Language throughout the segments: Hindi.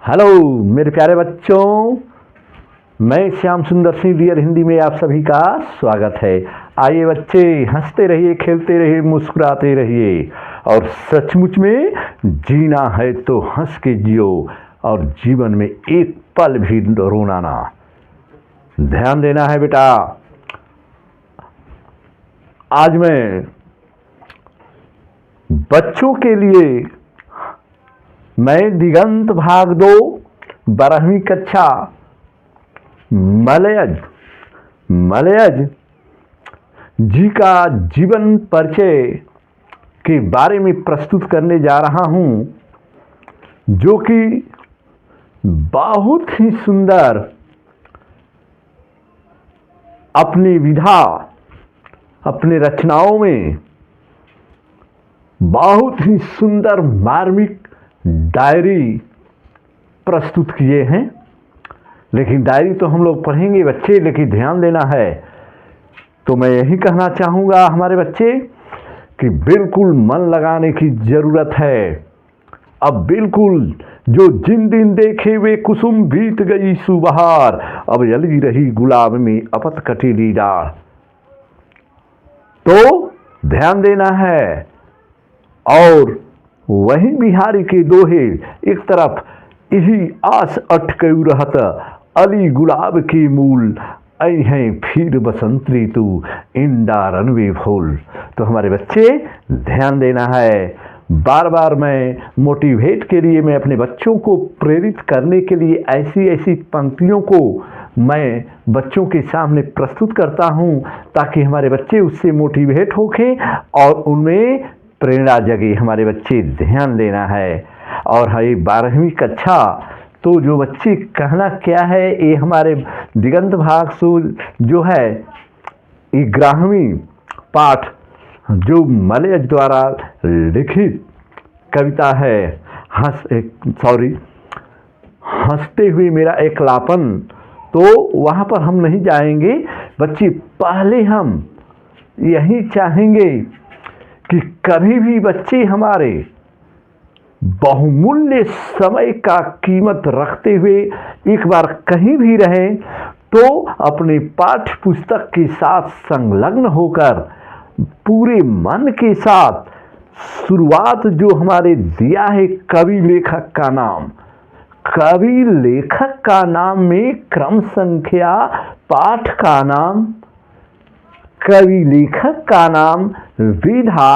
हेलो मेरे प्यारे बच्चों, मैं श्याम सुंदर सिंह डियर हिंदी में आप सभी का स्वागत है। आइए बच्चे, हंसते रहिए, खेलते रहिए, मुस्कुराते रहिए और सचमुच में जीना है तो हंस के जियो और जीवन में एक पल भी रोना ना। ध्यान देना है बेटा। आज मैं बच्चों के लिए मैं दिगंत भाग 2 12वीं कक्षा मलयज जी का जीवन परिचय के बारे में प्रस्तुत करने जा रहा हूं, जो कि बहुत ही सुंदर अपनी विधा, अपने रचनाओं में बहुत ही सुंदर मार्मिक डायरी प्रस्तुत किए हैं। लेकिन डायरी तो हम लोग पढ़ेंगे बच्चे, लेकिन ध्यान देना है। तो मैं यही कहना चाहूँगा हमारे बच्चे कि बिल्कुल मन लगाने की ज़रूरत है। अब बिल्कुल जो जिन दिन देखे वे कुसुम बीत गई सुबहार, अब जली रही गुलाब में अपत कटीली डाढ़। तो ध्यान देना है। और वही बिहारी के दोहे, एक तरफ यही आस अटकयु रहत, अली गुलाब के मूल ऐ हैं फिर बसंत ऋतु इंडा रनवे फूल। तो हमारे बच्चे ध्यान देना है। बार बार मैं मोटिवेट के लिए, मैं अपने बच्चों को प्रेरित करने के लिए ऐसी ऐसी पंक्तियों को मैं बच्चों के सामने प्रस्तुत करता हूँ, ताकि हमारे बच्चे उससे मोटिवेट होके और उनमें प्रेरणा जगे। हमारे बच्चे ध्यान देना है। और है 12वीं कक्षा, तो जो बच्चे कहना क्या है, ये हमारे दिगंत भाग जो है 11वीं पाठ जो मलयज द्वारा लिखित कविता है, हंसते हुए मेरा एकलापन। तो वहाँ पर हम नहीं जाएंगे बच्चे। पहले हम यही चाहेंगे कि कभी भी बच्चे हमारे बहुमूल्य समय का कीमत रखते हुए एक बार कहीं भी रहें तो अपने पाठ्य पुस्तक के साथ संलग्न होकर पूरे मन के साथ शुरुआत जो हमारे दिया है कवि लेखक का नाम में क्रम संख्या, पाठ का नाम, कवि लेखक का नाम, विधा,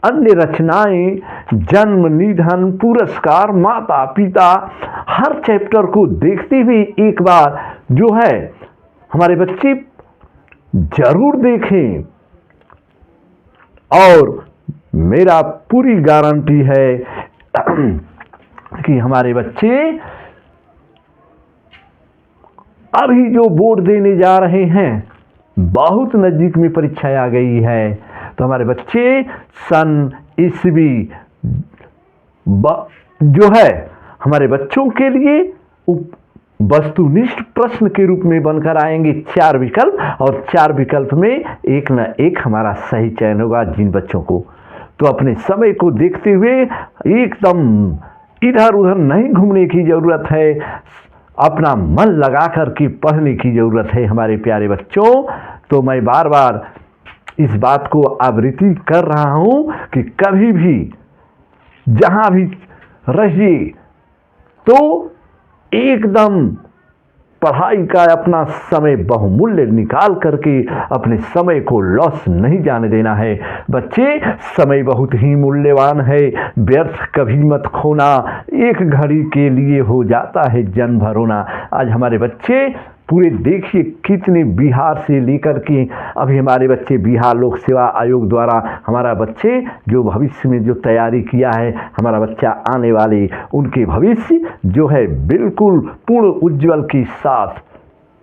अन्य रचनाएं, जन्म, निधन, पुरस्कार, माता पिता, हर चैप्टर को देखते हुए एक बार जो है हमारे बच्चे जरूर देखें। और मेरा पूरी गारंटी है कि हमारे बच्चे अभी जो बोर्ड देने जा रहे हैं, बहुत नज़दीक में परीक्षा आ गई है, तो हमारे बच्चे सन ईस्वी जो है हमारे बच्चों के लिए वस्तुनिष्ठ प्रश्न के रूप में बनकर आएंगे 4 विकल्प, और 4 विकल्प में एक न एक हमारा सही चयन होगा जिन बच्चों को। तो अपने समय को देखते हुए एकदम इधर उधर नहीं घूमने की ज़रूरत है, अपना मन लगा कर के पढ़ने की ज़रूरत है हमारे प्यारे बच्चों। तो मैं बार बार इस बात को आवृत्ति कर रहा हूँ कि कभी भी जहाँ भी रहिए तो एकदम पढ़ाई का अपना समय बहुमूल्य निकाल करके अपने समय को लॉस नहीं जाने देना है। बच्चे, समय बहुत ही मूल्यवान है, व्यर्थ कभी मत खोना, एक घड़ी के लिए हो जाता है जन्म भर रोना। आज हमारे बच्चे पूरे देखिए कितने बिहार से लेकर के अभी हमारे बच्चे बिहार लोक सेवा आयोग द्वारा हमारा बच्चे जो भविष्य में जो तैयारी किया है, हमारा बच्चा आने वाले उनके भविष्य जो है बिल्कुल पूर्ण उज्जवल के साथ,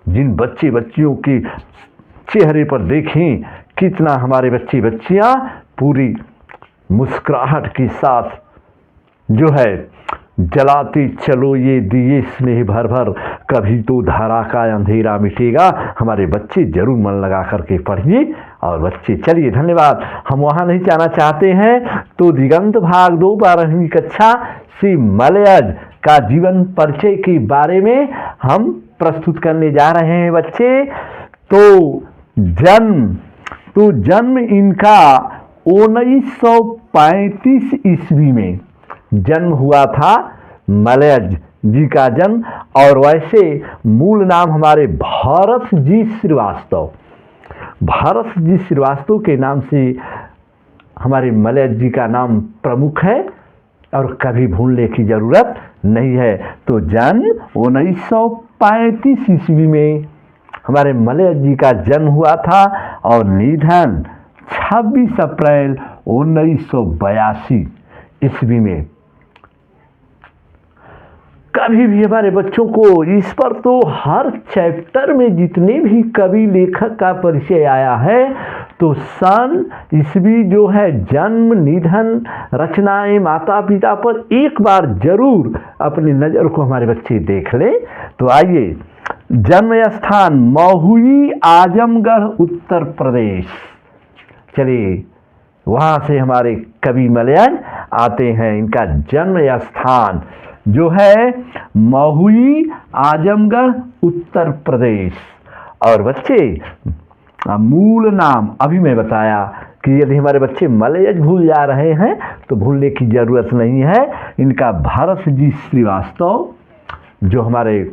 जिन बच्चे बच्चियों के चेहरे पर देखें कितना हमारे बच्चे बच्चियां पूरी मुस्कुराहट के साथ जो है जलाते चलो ये दिए स्नेह भर भर, कभी तो धारा का अंधेरा मिटेगा। हमारे बच्चे जरूर मन लगा करके पढ़िए। और बच्चे चलिए, धन्यवाद। हम वहाँ नहीं जाना चाहते हैं तो दिगंत भाग 2 12वीं कक्षा श्री मलयज का जीवन परिचय के बारे में हम प्रस्तुत करने जा रहे हैं बच्चे। तो जन्म इनका 1935 ईस्वी में जन्म हुआ था मलयज जी का जन्म। और वैसे मूल नाम हमारे भारत जी श्रीवास्तव के नाम से हमारे मलयज जी का नाम प्रमुख है और कभी भूलने की जरूरत नहीं है। तो जन्म 1935 ईस्वी में हमारे मलयज जी का जन्म हुआ था और निधन 26 अप्रैल 1982 ईस्वी में। कभी भी हमारे बच्चों को इस पर तो हर चैप्टर में जितने भी कवि लेखक का परिचय आया है तो सन ईस्वी जो है, जन्म, निधन, रचनाएं, माता पिता पर एक बार जरूर अपनी नज़र को हमारे बच्चे देख लें। तो आइए, जन्म स्थान महुई, आजमगढ़, उत्तर प्रदेश। चलिए वहाँ से हमारे कवि मलयज आते हैं। इनका जन्म स्थान जो है महुई, आजमगढ़, उत्तर प्रदेश। और बच्चे मूल नाम अभी मैं बताया कि यदि हमारे बच्चे मलयज भूल जा रहे हैं तो भूलने की ज़रूरत नहीं है। इनका भारत जी श्रीवास्तव, जो हमारे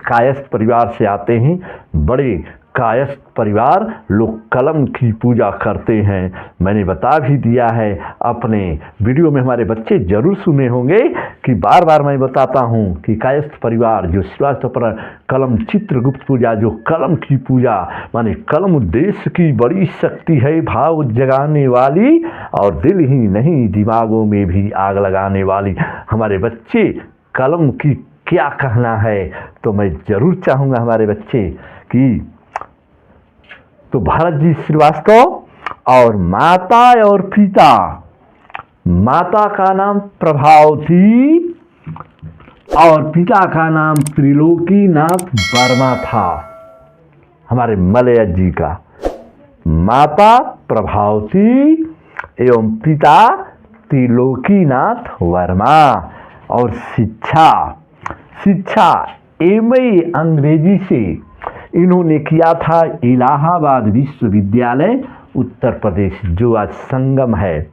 कायस्थ परिवार से आते हैं, बड़े कायस्थ परिवार, लोग कलम की पूजा करते हैं। मैंने बता भी दिया है अपने वीडियो में, हमारे बच्चे जरूर सुने होंगे कि बार बार मैं बताता हूँ कि कायस्थ परिवार जो श्रीवास्तव पर कलम, चित्रगुप्त पूजा, जो कलम की पूजा, माने कलम देश की बड़ी शक्ति है, भाव जगाने वाली और दिल ही नहीं दिमागों में भी आग लगाने वाली। हमारे बच्चे कलम की क्या कहना है, तो मैं जरूर चाहूँगा हमारे बच्चे कि तो भारत जी श्रीवास्तव और माता और पिता, माता का नाम प्रभावती और पिता का नाम त्रिलोकीनाथ वर्मा था। हमारे मलयज जी का माता प्रभावती एवं पिता त्रिलोकीनाथ वर्मा। और शिक्षा एमए अंग्रेजी से इन्होंने किया था इलाहाबाद विश्वविद्यालय, उत्तर प्रदेश, जो आज संगम है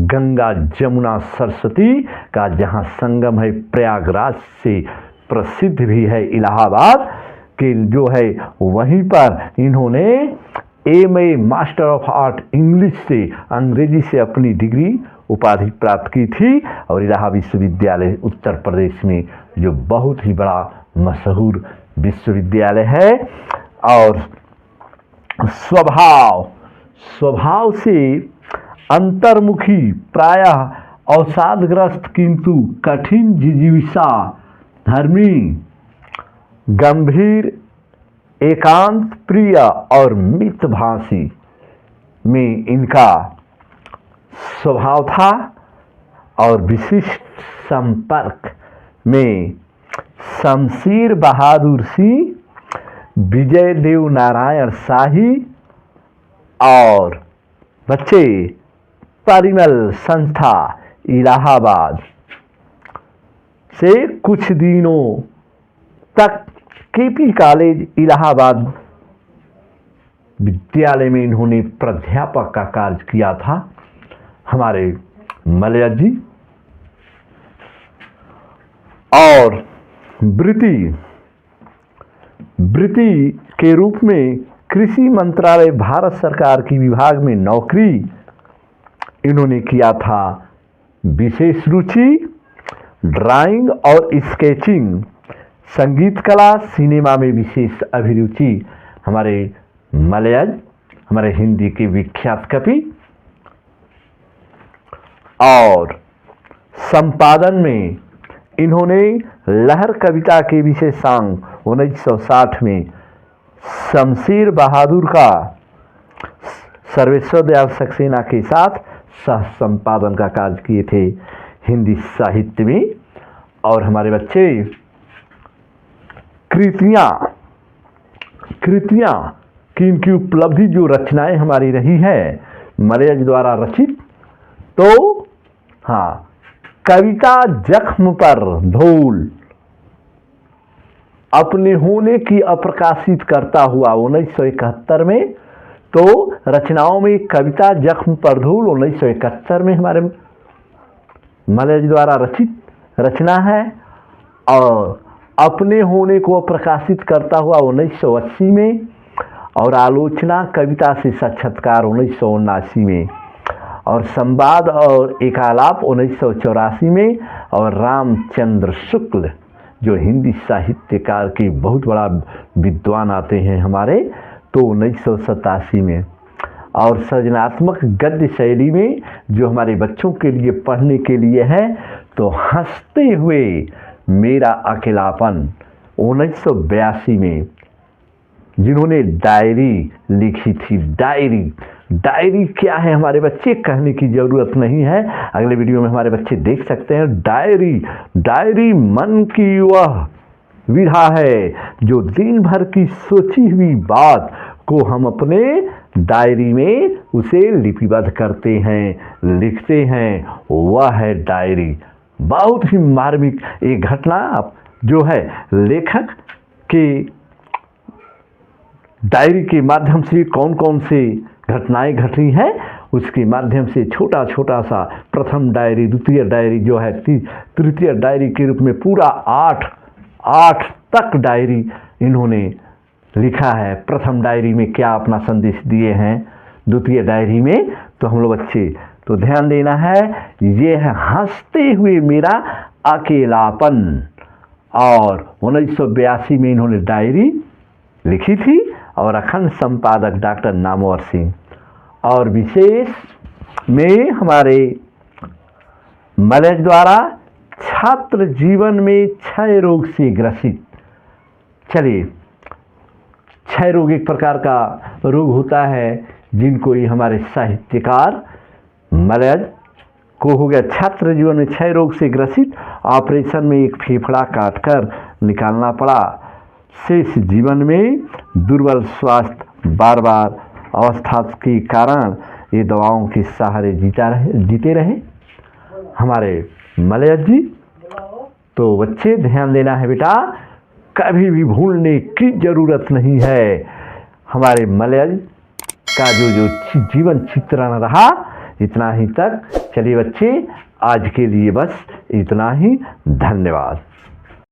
गंगा जमुना सरस्वती का, जहाँ संगम है, प्रयागराज से प्रसिद्ध भी है इलाहाबाद के जो है, वहीं पर इन्होंने MA master of art English से, अंग्रेजी से अपनी डिग्री उपाधि प्राप्त की थी। और इलाहाबाद विश्वविद्यालय उत्तर प्रदेश में जो बहुत ही बड़ा मशहूर विश्वविद्यालय है। और स्वभाव से अंतर्मुखी, प्रायः अवसादग्रस्त किंतु कठिन जिजीविषा, धर्मी, गंभीर, एकांत प्रिय और मितभाषी में इनका स्वभाव था। और विशिष्ट संपर्क में शमशीर बहादुर सिंह, विजय देव नारायण शाही और बच्चे परिमल संस्था इलाहाबाद से कुछ दिनों तक केपी कॉलेज इलाहाबाद विद्यालय में इन्होंने प्राध्यापक का कार्य किया था हमारे मलयज जी। और वृत्ति के रूप में कृषि मंत्रालय भारत सरकार की विभाग में नौकरी इन्होंने किया था। विशेष रुचि ड्राइंग और स्केचिंग, संगीत कला, सिनेमा में विशेष अभिरुचि। हमारे मलयज, हमारे हिंदी के विख्यात कवि। और संपादन में इन्होंने लहर कविता के विशेषांक 1960 में शमशीर बहादुर का सर्वेश्वर दयाल सक्सेना के साथ सह संपादन का कार्य किए थे हिंदी साहित्य में। और हमारे बच्चे कृतियाँ की इनकी उपलब्धि, जो रचनाएं हमारी रही है मलयज द्वारा रचित, तो हाँ, कविता जख्म पर धूल अपने होने की अप्रकाशित करता हुआ 1971 में, तो रचनाओं में कविता जख्म पर धूल 1971 में हमारे मलय जी द्वारा रचित रचना है, और अपने होने को प्रकाशित करता हुआ 1980 में, और आलोचना कविता से साक्षात्कार 1979 में, और संवाद और एकालाप 1984 में, और रामचंद्र शुक्ल जो हिंदी साहित्यकार के बहुत बड़ा विद्वान आते हैं हमारे, तो 1987 में, और सृजनात्मक गद्य शैली में जो हमारे बच्चों के लिए पढ़ने के लिए है, तो हंसते हुए मेरा अकेलापन 1982 में, जिन्होंने डायरी लिखी थी। डायरी क्या है हमारे बच्चे, कहने की ज़रूरत नहीं है, अगले वीडियो में हमारे बच्चे देख सकते हैं। डायरी मन की वह विधा है जो दिन भर की सोची हुई बात को हम अपने डायरी में उसे लिपिबद्ध करते हैं, लिखते हैं, वह है डायरी। बहुत ही मार्मिक एक घटना जो है लेखक के डायरी के माध्यम से कौन कौन से घटनाएं घटी हैं, उसके माध्यम से छोटा छोटा सा प्रथम डायरी, द्वितीय डायरी जो है, तृतीय डायरी के रूप में पूरा आठ तक डायरी इन्होंने लिखा है। प्रथम डायरी में क्या अपना संदेश दिए हैं, द्वितीय डायरी में, तो हम लोग बच्चे तो ध्यान देना है, ये है हंसते हुए मेरा अकेलापन। और 1982 में इन्होंने डायरी लिखी थी, और अखंड संपादक डॉक्टर नामवर सिंह। और विशेष में हमारे मलय द्वारा छात्र जीवन में क्षय रोग से ग्रसित। चलिए, क्षय रोग एक प्रकार का रोग होता है जिनको ये हमारे साहित्यकार मलय को हो गया छात्र जीवन में क्षय रोग से ग्रसित। ऑपरेशन में एक फेफड़ा काटकर निकालना पड़ा। शेष जीवन में दुर्बल स्वास्थ्य बार बार अवस्था के कारण ये दवाओं के सहारे जीते रहे हमारे मलय जी। तो बच्चे ध्यान देना है बेटा, कभी भी भूलने की ज़रूरत नहीं है हमारे मलय का जो जीवन चित्रण रहा, इतना ही तक। चलिए बच्चे, आज के लिए बस इतना ही। धन्यवाद।